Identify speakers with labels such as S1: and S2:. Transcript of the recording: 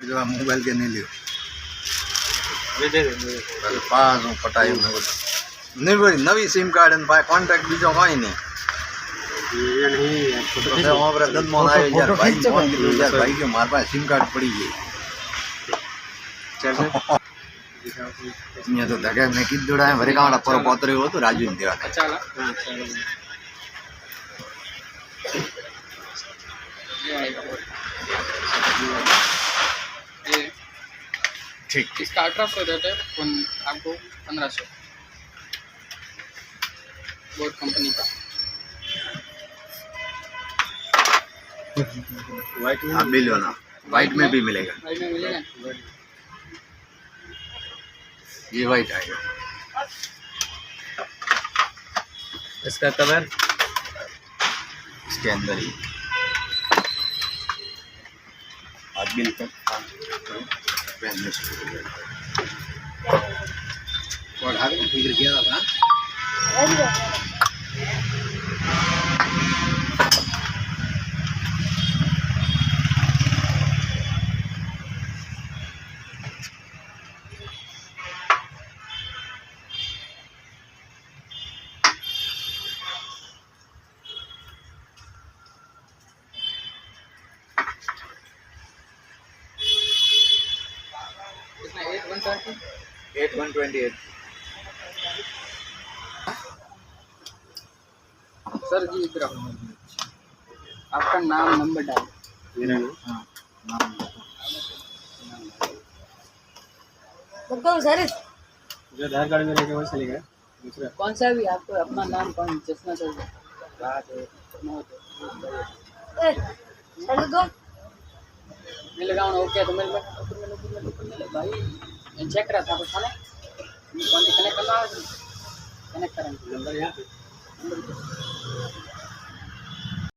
S1: जो मोबाइल के नहीं लियो पास हूँ पटाई नहीं भाई नवी सिम कार्ड ने पाए कॉन्टेक्ट बीजो कहीं नहीं
S2: ये नहीं
S1: तो वहाँ पर दंत मन आए यार भाई फोन की यार भाई के मार पाए सिम कार्ड पड़ी है
S2: चल
S1: ये तो धके में किद जोड़ा है भरे कांडा पर पोतरे हो तो राजू ने दिया
S2: अच्छा ला हां चलो ये
S1: ठीक
S2: इसका 1800 रेट है आपको 1500 बोट कंपनी का
S1: व्हाइट में आप भी लो ना व्हाइट में भी मिलेगा
S2: व्हाइट में मिलेगा
S1: ये व्हाइट आएगा
S2: इसका कलर
S1: इसके अंदर ही आप बिल तक पहनने शुरू कर देगा और आगे फिक्र किया था
S2: इसमें
S1: 8128
S2: सर जी इधर आओ। आपका नाम नंबर डाल
S1: हाँ
S2: सर जो आधार कार्ड में रहेगा वो चलेगा दूसरा कौन सा भी आपको अपना नाम कौन चश्मा सर मैं लगाऊँ ओके तो मेरे भाई चेक करा था कुछ कौन कनेक्ट करना कनेक्ट करेंगे नंबर यहाँ पे